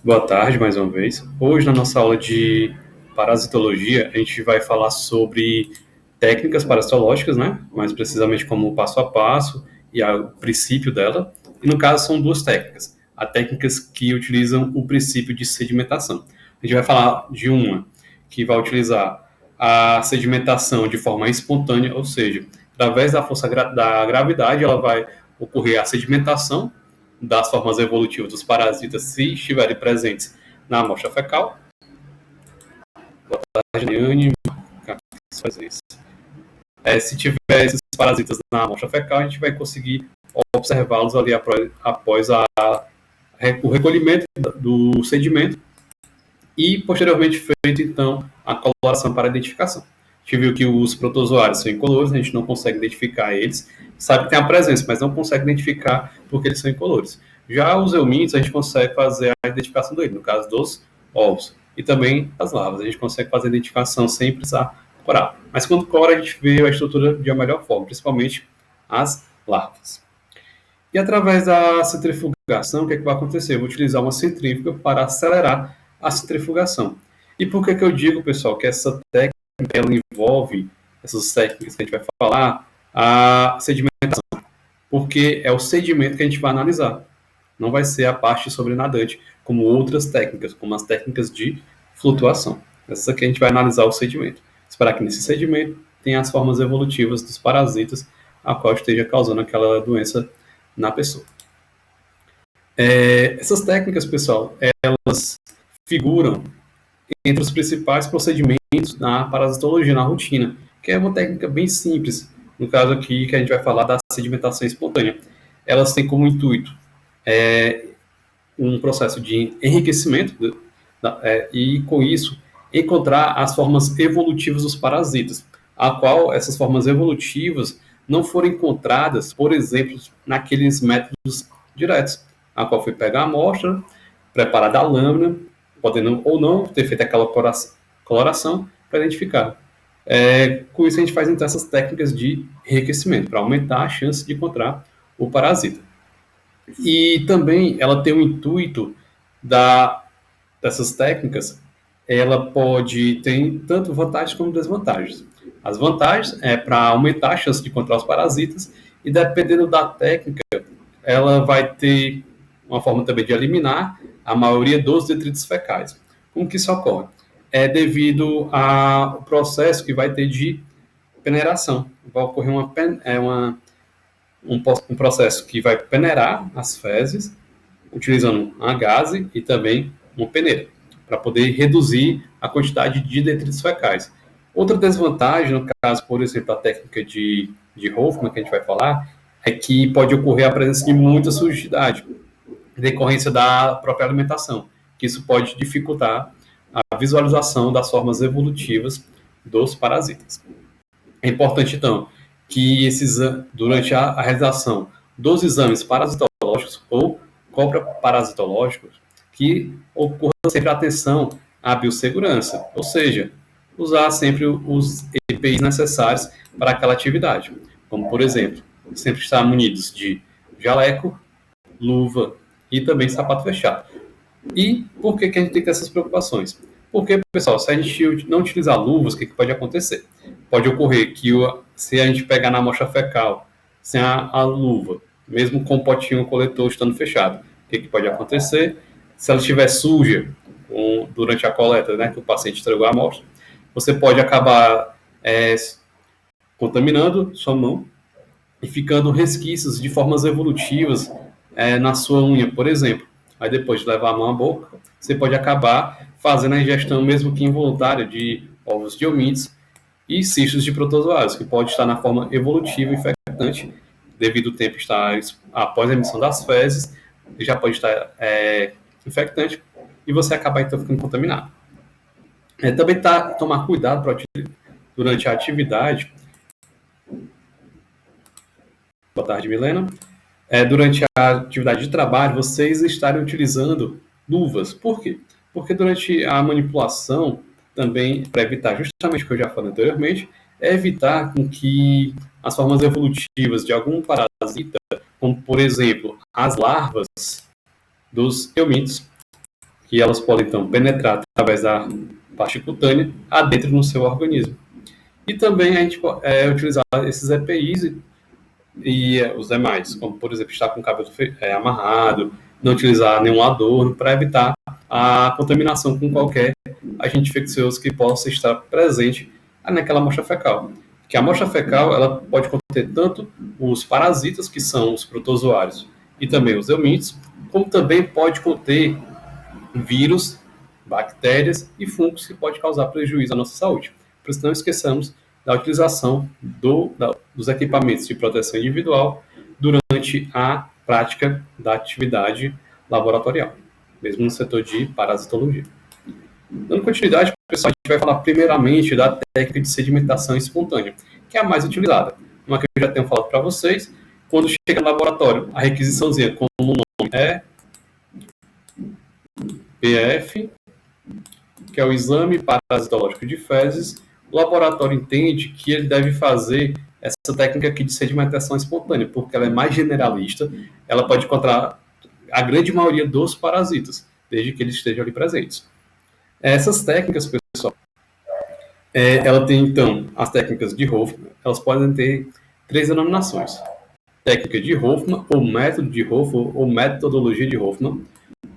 Boa tarde, mais uma vez. Hoje, na nossa aula de parasitologia, a gente vai falar sobre técnicas parasitológicas, né? Mais precisamente como o passo a passo e o princípio dela. E, no caso, são duas técnicas. Há técnicas que utilizam o princípio de sedimentação. A gente vai falar de uma que vai utilizar a sedimentação de forma espontânea, ou seja, através da força da gravidade, ela vai ocorrer a sedimentação das formas evolutivas dos parasitas se estiverem presentes na amostra fecal. Boa tarde, Daiane. Fazer isso. Se tiver esses parasitas na amostra fecal, a gente vai conseguir observá-los ali após o recolhimento do sedimento e, posteriormente, feito, então, a coloração para identificação. A gente viu que os protozoários são incolores, a gente não consegue identificar eles, sabe que tem a presença, mas não consegue identificar porque eles são incolores. Já os eumintos, a gente consegue fazer a identificação deles, no caso dos ovos, e também as larvas. A gente consegue fazer a identificação sem precisar corar. Mas quando cora, a gente vê a estrutura de uma melhor forma, principalmente as larvas. E através da centrifugação, o que, é que vai acontecer? Eu vou utilizar uma centrífuga para acelerar a centrifugação. E por que, que eu digo, pessoal, que essa técnica ela envolve, essas técnicas que a gente vai falar, a sedimentação? Porque é o sedimento que a gente vai analisar. Não vai ser a parte sobrenadante, como outras técnicas, como as técnicas de flutuação. Essa aqui a gente vai analisar o sedimento. Esperar que nesse sedimento tenha as formas evolutivas dos parasitas, a qual esteja causando aquela doença na pessoa. Essas técnicas, pessoal, elas figuram entre os principais procedimentos na parasitologia, na rotina, que é uma técnica bem simples, no caso aqui que a gente vai falar da sedimentação espontânea. Elas têm como intuito um processo de enriquecimento e, com isso, encontrar as formas evolutivas dos parasitas, a qual essas formas evolutivas não foram encontradas, por exemplo, naqueles métodos diretos, a qual foi pegar a amostra, preparar a lâmina, podendo ou não ter feito aquela coloração para identificar. Com isso, a gente faz então essas técnicas de enriquecimento, para aumentar a chance de encontrar o parasita. E também ela tem o intuito dessas técnicas, ela pode ter tanto vantagens como desvantagens. As vantagens é para aumentar a chance de encontrar os parasitas e, dependendo da técnica, ela vai ter uma forma também de eliminar a maioria dos detritos fecais. Como que isso ocorre? É devido ao processo que vai ter de peneiração. Vai ocorrer um processo que vai peneirar as fezes, utilizando uma gase e também uma peneira, para poder reduzir a quantidade de detritos fecais. Outra desvantagem, no caso, por exemplo, a técnica de Hoffman, que a gente vai falar, é que pode ocorrer a presença de muita sujidade, decorrência da própria alimentação, que isso pode dificultar a visualização das formas evolutivas dos parasitas. É importante, então, que durante a realização dos exames parasitológicos ou coproparasitológicos, que ocorra sempre atenção à biossegurança, ou seja, usar sempre os EPIs necessários para aquela atividade, como, por exemplo, sempre estar munidos de jaleco, luva e também sapato fechado. E por que a gente tem que ter essas preocupações? Porque, pessoal, se a gente não utilizar luvas, o que pode acontecer? Pode ocorrer que se a gente pegar na amostra fecal sem a luva, mesmo com o potinho coletor estando fechado, o que pode acontecer? Se ela estiver suja durante a coleta, né, que o paciente entregou a amostra, você pode acabar contaminando sua mão e ficando resquícios de formas evolutivas na sua unha, por exemplo. Aí depois de levar a mão à boca, você pode acabar fazendo a ingestão, mesmo que involuntária, de ovos de homínidos e cistos de protozoários, que pode estar na forma evolutiva infectante, devido ao tempo estar após a emissão das fezes, já pode estar infectante, e você acabar então ficando contaminado. Também tomar cuidado durante a atividade. Boa tarde, Milena. Durante a atividade de trabalho, vocês estarem utilizando luvas. Por quê? Porque durante a manipulação, também, para evitar justamente o que eu já falei anteriormente, é evitar com que as formas evolutivas de algum parasita, como, por exemplo, as larvas dos eumintos, e elas podem, então, penetrar através da parte cutânea adentro no seu organismo. E também a gente utilizar esses EPIs e os demais, como, por exemplo, estar com o cabelo amarrado, não utilizar nenhum adorno, para evitar a contaminação com qualquer agente infeccioso que possa estar presente naquela amostra fecal. Que a amostra fecal ela pode conter tanto os parasitas, que são os protozoários, e também os helmintos, como também pode conter vírus, bactérias e fungos que pode causar prejuízo à nossa saúde. Por isso, não esqueçamos da utilização dos equipamentos de proteção individual durante a prática da atividade laboratorial, mesmo no setor de parasitologia. Dando continuidade, pessoal, a gente vai falar primeiramente da técnica de sedimentação espontânea, que é a mais utilizada. Uma que eu já tenho falado para vocês, quando chega no laboratório, a requisiçãozinha, como o nome é PF, que é o exame parasitológico de fezes, o laboratório entende que ele deve fazer essa técnica aqui de sedimentação espontânea, porque ela é mais generalista, ela pode encontrar a grande maioria dos parasitas, desde que eles estejam ali presentes. Essas técnicas, pessoal, ela tem, então, as técnicas de Hoffman, elas podem ter 3 denominações. Técnica de Hoffman, ou método de Hoffman, ou metodologia de Hoffman,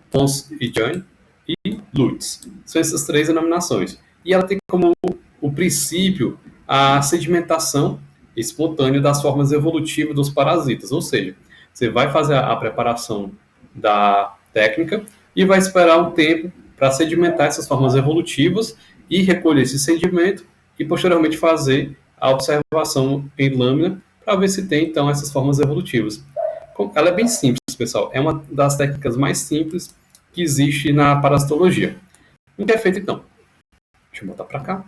Pons e Jahn, e Lutz. São essas 3 denominações. E ela tem como o princípio a sedimentação espontânea das formas evolutivas dos parasitas. Ou seja, você vai fazer a preparação da técnica e vai esperar um tempo para sedimentar essas formas evolutivas e recolher esse sedimento e posteriormente fazer a observação em lâmina para ver se tem, então, essas formas evolutivas. Ela é bem simples, pessoal. É uma das técnicas mais simples que existe na parasitologia. O que é feito, então? Deixa eu botar para cá.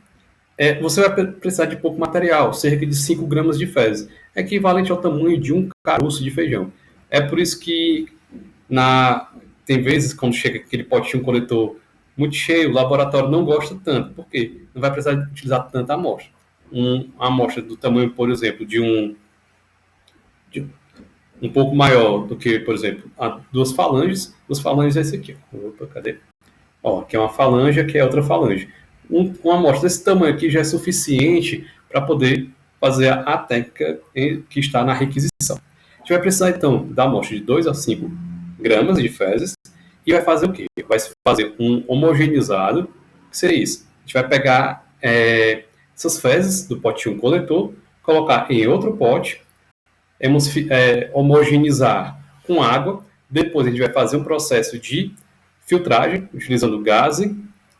Você vai precisar de pouco material, cerca de 5 gramas de fezes, equivalente ao tamanho de um caroço de feijão. É por isso que tem vezes, quando chega aquele potinho coletor muito cheio, o laboratório não gosta tanto. Por quê? Não vai precisar utilizar tanta amostra. Uma amostra do tamanho, por exemplo, de um pouco maior do que, por exemplo, duas falanges é esse aqui. Opa, cadê? Aqui é uma falange, aqui é outra falange. Uma amostra desse tamanho aqui já é suficiente para poder fazer a técnica que está na requisição. A gente vai precisar, então, da amostra de 2 a 5 gramas de fezes e vai fazer o quê? Vai fazer um homogeneizado, que seria isso. A gente vai pegar essas fezes do potinho coletor, colocar em outro pote, homogeneizar com água, depois a gente vai fazer um processo de filtragem, utilizando gás,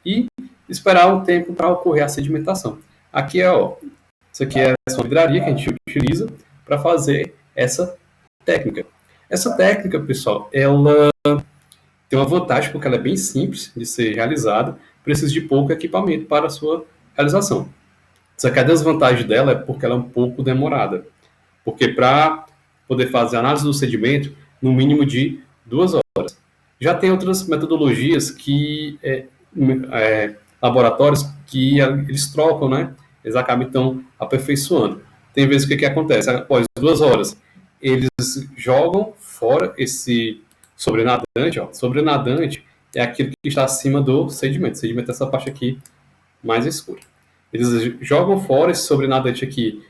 e esperar um tempo para ocorrer a sedimentação. Aqui isso aqui é a vidraria que a gente utiliza para fazer essa técnica. Essa técnica, pessoal, ela tem uma vantagem porque ela é bem simples de ser realizada, precisa de pouco equipamento para a sua realização. Só que a desvantagem dela é porque ela é um pouco demorada. Porque para poder fazer a análise do sedimento, no mínimo de 2 horas. Já tem outras metodologias que laboratórios que eles trocam, né? Eles acabam, então, aperfeiçoando. Tem vezes que acontece? Após 2 horas, eles jogam fora esse sobrenadante. Sobrenadante é aquilo que está acima do sedimento. O sedimento é essa parte aqui mais escura. Eles jogam fora esse sobrenadante aqui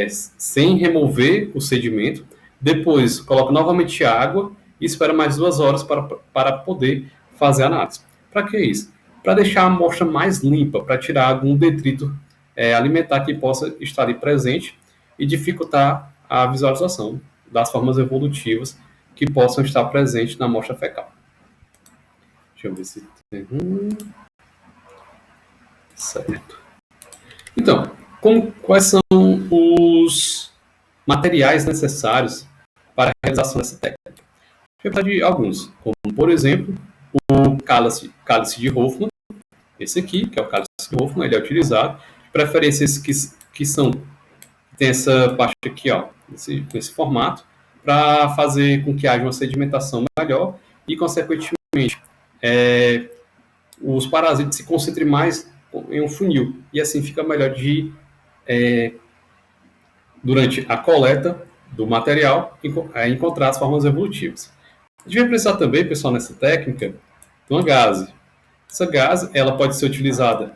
sem remover o sedimento. Depois, colocam novamente água e espera mais 2 horas para poder fazer a análise. Para que isso? Para deixar a amostra mais limpa, para tirar algum detrito alimentar que possa estar ali presente e dificultar a visualização das formas evolutivas que possam estar presentes na amostra fecal. Deixa eu ver se tem certo. Então, quais são os materiais necessários para a realização dessa técnica? Deixa eu falar de alguns, como, por exemplo, o cálice de Hoffman. Esse aqui, que é o cálice de Hoffman, ele é utilizado. De preferência, esses que tem essa parte aqui, nesse formato, para fazer com que haja uma sedimentação melhor e, consequentemente, os parasitas se concentrem mais em um funil. E assim fica melhor durante a coleta do material, encontrar as formas evolutivas. A gente vai precisar também, pessoal, nessa técnica, uma gase. Essa gase ela pode ser utilizada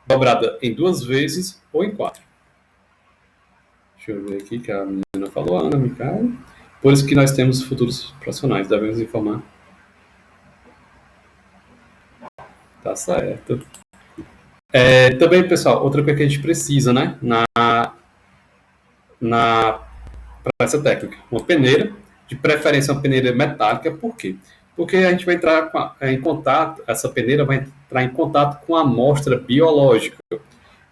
dobrada em 2 vezes ou em 4. Deixa eu ver aqui que a menina falou, a Ana Micai. Por isso que nós temos futuros profissionais, devemos informar. Tá certo. Também, pessoal, outra coisa que a gente precisa, né, para essa técnica, uma peneira, de preferência uma peneira metálica, por quê? Porque a gente vai entrar em contato, essa peneira vai entrar em contato com a amostra biológica.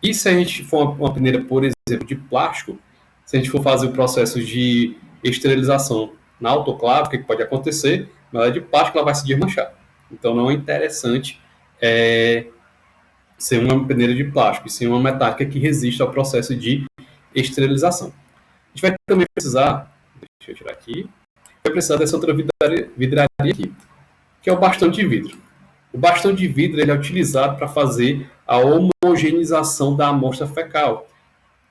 E se a gente for uma peneira, por exemplo, de plástico, se a gente for fazer o processo de esterilização na autoclave, o que pode acontecer? Ela é de plástico, ela vai se desmanchar. Então não é interessante ser uma peneira de plástico, e sim uma metálica que resista ao processo de esterilização. A gente vai também precisar, deixa eu tirar aqui, vai precisar dessa outra vidraria aqui, que é o bastão de vidro. O bastão de vidro ele é utilizado para fazer a homogeneização da amostra fecal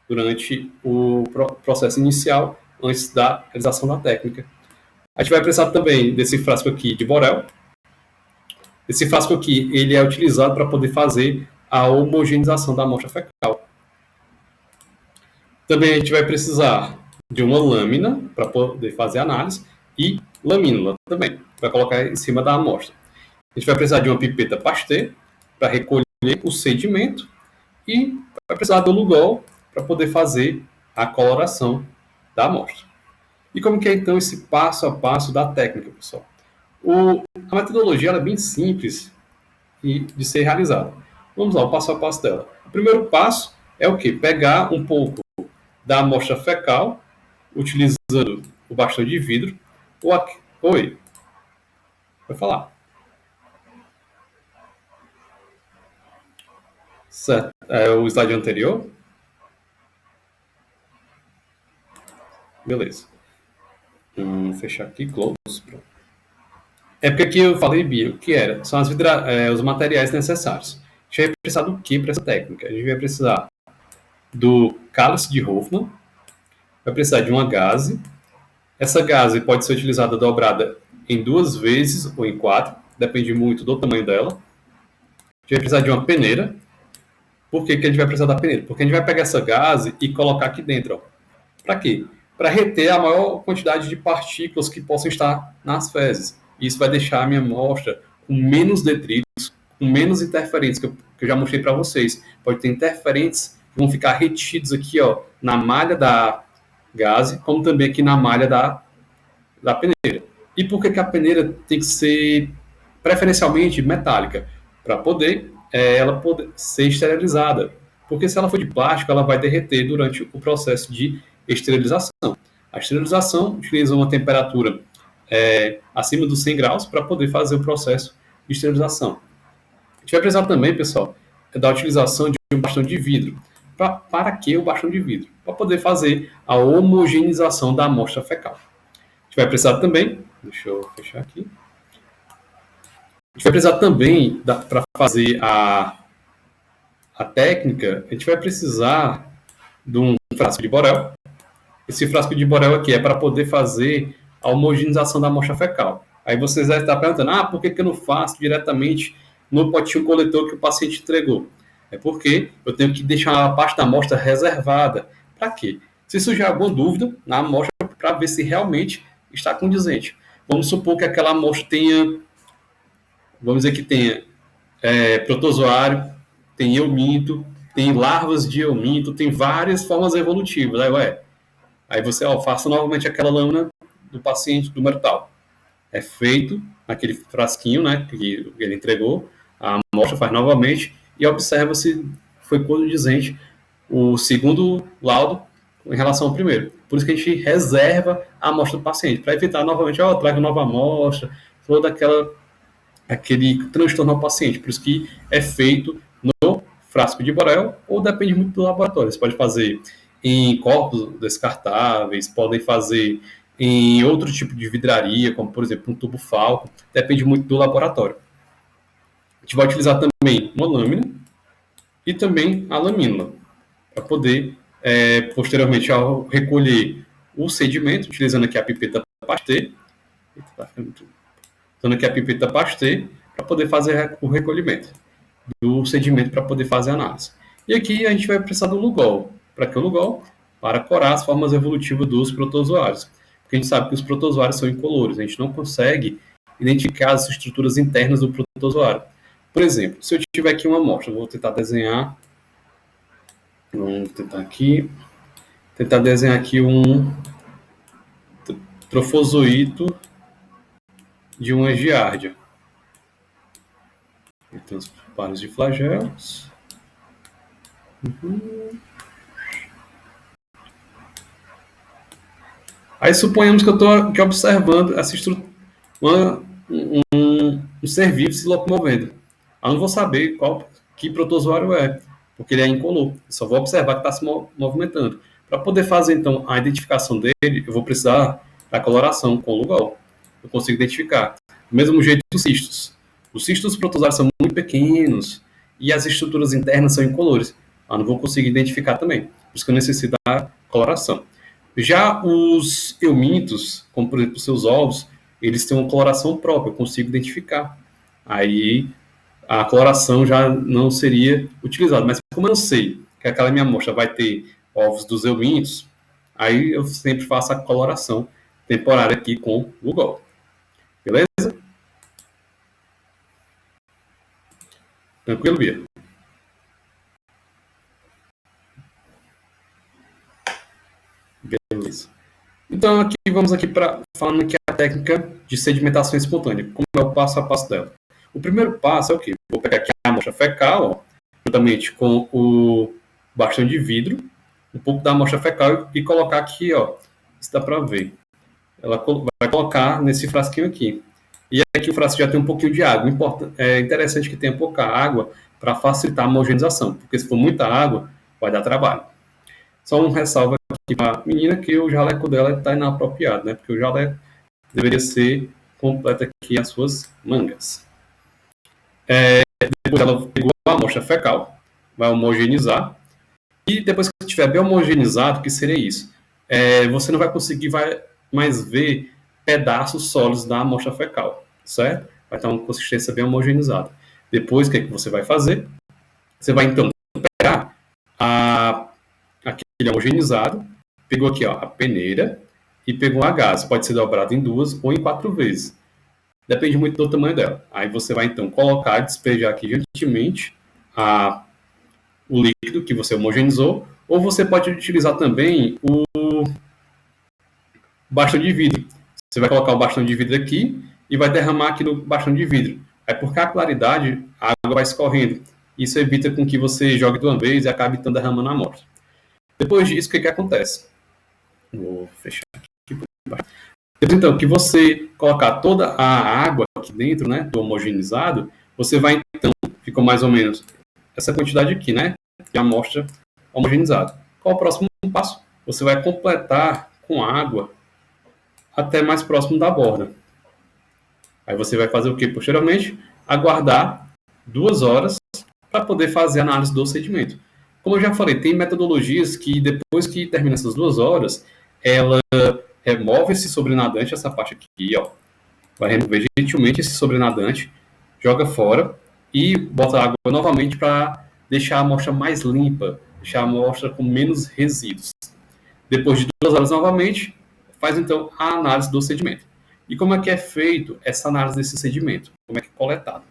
durante o processo inicial, antes da realização da técnica. A gente vai precisar também desse frasco aqui de Borel. Esse frasco aqui ele é utilizado para poder fazer a homogeneização da amostra fecal. Também a gente vai precisar de uma lâmina para poder fazer a análise e lamínula também, para colocar em cima da amostra. A gente vai precisar de uma pipeta Pasteur para recolher o sedimento e vai precisar do Lugol para poder fazer a coloração da amostra. E como que é então esse passo a passo da técnica, pessoal? A metodologia é bem simples de ser realizada. Vamos lá, o passo a passo dela. O primeiro passo é o quê? Pegar um pouco da amostra fecal, utilizando o bastão de vidro. Oi, vai falar. Certo. O slide anterior? Beleza. Vamos fechar aqui, close. Pronto. É porque aqui eu falei bio, que era, são os materiais necessários. A gente vai precisar do que para essa técnica? A gente vai precisar do cálice de Hoffmann, vai precisar de uma gaze. Essa gaze pode ser utilizada dobrada em 2 vezes ou em 4, depende muito do tamanho dela. A gente vai precisar de uma peneira. Por que a gente vai precisar da peneira? Porque a gente vai pegar essa gaze e colocar aqui dentro. Para quê? Para reter a maior quantidade de partículas que possam estar nas fezes. Isso vai deixar a minha amostra com menos detritos, com menos interferentes, que eu já mostrei para vocês. Pode ter interferentes que vão ficar retidos aqui, ó, na malha da gaze, como também aqui na malha da peneira. E por que a peneira tem que ser preferencialmente metálica? Para poder ela poder ser esterilizada. Porque se ela for de plástico, ela vai derreter durante o processo de esterilização. A esterilização utiliza uma temperatura acima dos 100 graus para poder fazer o processo de esterilização. A gente vai precisar também, pessoal, da utilização de um bastão de vidro. Para que o bastão de vidro? Para poder fazer a homogeneização da amostra fecal. A gente vai precisar também, deixa eu fechar aqui. A gente vai precisar também, para fazer a técnica, a gente vai precisar de um frasco de Borel. Esse frasco de Borel aqui é para poder fazer a homogeneização da amostra fecal. Aí vocês devem estar perguntando, por que eu não faço diretamente no potinho coletor que o paciente entregou? É porque eu tenho que deixar uma parte da amostra reservada. Para quê? Se surgir alguma dúvida na amostra, para ver se realmente está condizente. Vamos supor que aquela amostra tenha, vamos dizer que tenha protozoário, tem euminto, tem larvas de euminto, tem várias formas evolutivas. Aí você faça novamente aquela lâmina do paciente do tal. É feito naquele frasquinho, né, que ele entregou, a amostra faz novamente e observa se foi condizente o segundo laudo em relação ao primeiro. Por isso que a gente reserva a amostra do paciente, para evitar novamente, traga nova amostra, toda aquele transtorno ao paciente. Por isso que é feito no frasco de Borel, ou depende muito do laboratório. Você pode fazer em corpos descartáveis, podem fazer em outro tipo de vidraria, como por exemplo um tubo Falco, depende muito do laboratório. A gente vai utilizar também uma lâmina e também a lamínula, para poder, posteriormente, ao recolher o sedimento, utilizando aqui a pipeta Pasteur, usando aqui a pipeta Pasteur para poder fazer o recolhimento do sedimento para poder fazer a análise. E aqui a gente vai precisar do Lugol. Para que o Lugol? Para corar as formas evolutivas dos protozoários. Porque a gente sabe que os protozoários são incolores, a gente não consegue identificar as estruturas internas do protozoário. Por exemplo, se eu tiver aqui uma amostra, vou tentar desenhar. Vamos tentar desenhar aqui um trofozoito de uma giardia. Então, os pares de flagelos. Aí suponhamos que eu estou aqui observando essa estrutura, um ser vivo se locomovendo. Eu não vou saber que protozoário é, porque ele é incolor. Eu só vou observar que está se movimentando. Para poder fazer, então, a identificação dele, eu vou precisar da coloração com o Lugol. Eu consigo identificar. Do mesmo jeito que os cistos. Os cistos dos protozoários são muito pequenos e as estruturas internas são incolores. Eu não vou conseguir identificar também. Por isso que eu necessito da coloração. Já os eumintos, como por exemplo os seus ovos, eles têm uma coloração própria, eu consigo identificar. Aí a coloração já não seria utilizada. Mas como eu não sei que aquela minha amostra vai ter ovos dos eumintos, aí eu sempre faço a coloração temporária aqui com o Lugol. Beleza? Tranquilo, Bia? Beleza. Então, aqui vamos aqui falando aqui a técnica de sedimentação espontânea, como é o passo a passo dela. O primeiro passo é o quê? Vou pegar aqui a amostra fecal, ó, juntamente com o bastão de vidro, um pouco da amostra fecal e colocar aqui, ó, isso dá para ver. Ela vai colocar nesse frasquinho aqui. E aqui o frasco já tem um pouquinho de água. É interessante que tenha pouca água para facilitar a homogeneização, porque se for muita água, vai dar trabalho. Só um ressalva aqui para a menina que o jaleco dela está inapropriado, né? Porque o jaleco deveria ser completo aqui as suas mangas. Depois ela pegou a amostra fecal, vai homogeneizar. E depois que estiver bem homogeneizado, o que seria isso? Você não vai conseguir mais ver pedaços sólidos da amostra fecal, certo? Vai estar uma consistência bem homogeneizada. Depois, o que é que você vai fazer? Você vai, então, pegar aquele homogeneizado, pegou aqui, ó, a peneira e pegou a gás. Pode ser dobrado em 2 ou em 4 vezes. Depende muito do tamanho dela. Aí você vai, então, colocar e despejar aqui gentilmente o líquido que você homogeneizou, ou você pode utilizar também o bastão de vidro. Você vai colocar o bastão de vidro aqui e vai derramar aqui no bastão de vidro. Aí, por capilaridade, a água vai escorrendo. Isso evita com que você jogue de uma vez e acabe então derramando a amostra. Depois disso, o que acontece? Vou fechar aqui por baixo. Depois, então, que você colocar toda a água aqui dentro, né, do homogeneizado, você vai, então, ficou mais ou menos essa quantidade aqui, né, de amostra homogeneizada. Qual o próximo passo? Você vai completar com água até mais próximo da borda. Aí você vai fazer o que posteriormente? Aguardar 2 horas para poder fazer a análise do sedimento. Como eu já falei, tem metodologias que depois que termina essas 2 horas, ela remove esse sobrenadante, essa parte aqui, ó, vai remover gentilmente esse sobrenadante, joga fora e bota a água novamente para deixar a amostra mais limpa, deixar a amostra com menos resíduos. Depois de 2 horas novamente, faz então a análise do sedimento. E como é que é feito essa análise desse sedimento? Como é que é coletado?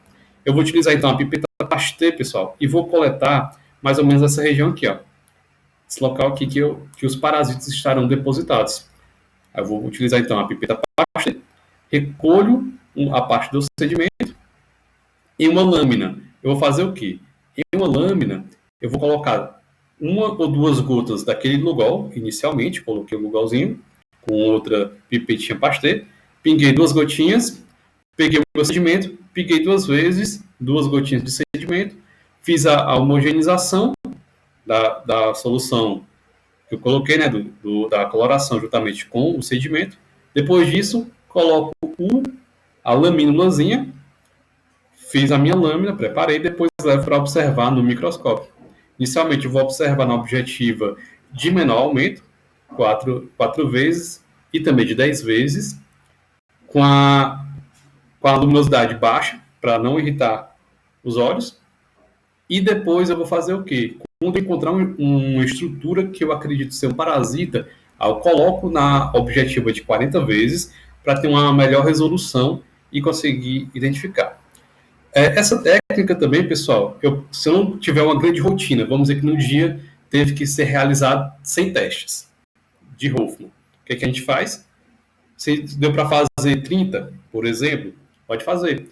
Eu vou utilizar então a pipeta Pasteur, pessoal, e vou coletar mais ou menos essa região aqui, ó. Esse local aqui que os parasitas estarão depositados. Eu vou utilizar então a pipeta Pasteur, recolho a parte do sedimento em uma lâmina. Eu vou fazer o quê? Em uma lâmina, eu vou colocar 1 ou 2 gotas daquele Lugol, inicialmente, coloquei o Lugolzinho, com outra pipetinha Pasteur, pinguei 2 gotinhas, peguei o meu sedimento, pinguei 2 vezes, 2 gotinhas de sedimento, fiz a homogeneização da solução que eu coloquei, né, da coloração juntamente com o sedimento. Depois disso, coloco a lamínulazinha, fiz a minha lâmina, preparei, depois levo para observar no microscópio. Inicialmente, eu vou observar na objetiva de menor aumento, 4 vezes, e também de 10 vezes, com a com a luminosidade baixa, para não irritar os olhos. E depois eu vou fazer o quê? Quando eu encontrar uma estrutura que eu acredito ser um parasita, eu coloco na objetiva de 40 vezes para ter uma melhor resolução e conseguir identificar. Essa técnica também, pessoal, se eu não tiver uma grande rotina, vamos dizer que no dia teve que ser realizado 100 testes de Hoffman. O que a gente faz? Se deu para fazer 30, por exemplo, pode fazer.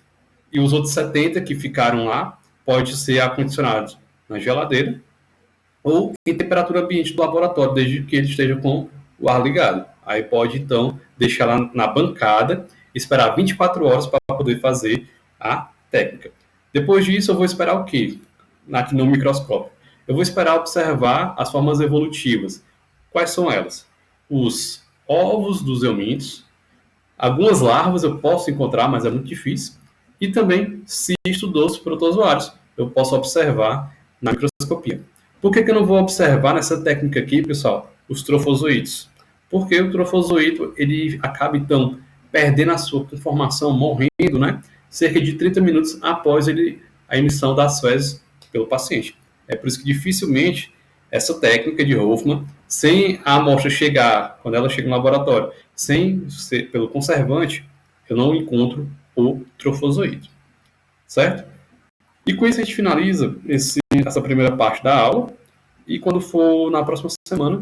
E os outros 70 que ficaram lá, pode ser acondicionados na geladeira ou em temperatura ambiente do laboratório, desde que ele esteja com o ar ligado. Aí pode, então, deixar lá na bancada, esperar 24 horas para poder fazer a técnica. Depois disso, eu vou esperar o quê? Aqui no microscópio. Eu vou esperar observar as formas evolutivas. Quais são elas? Os ovos dos eumintos, algumas larvas eu posso encontrar, mas é muito difícil, e também cisto dos protozoários. Eu posso observar na microscopia. Por que eu não vou observar nessa técnica aqui, pessoal, os trofozoítos? Porque o trofozoíto ele acaba, então, perdendo a sua conformação, morrendo, né? Cerca de 30 minutos após a emissão das fezes pelo paciente. É por isso que dificilmente essa técnica de Hoffman, sem a amostra chegar, quando ela chega no laboratório, sem ser pelo conservante, eu não encontro o trofozoíto, certo? E com isso a gente finaliza essa primeira parte da aula, e quando for na próxima semana,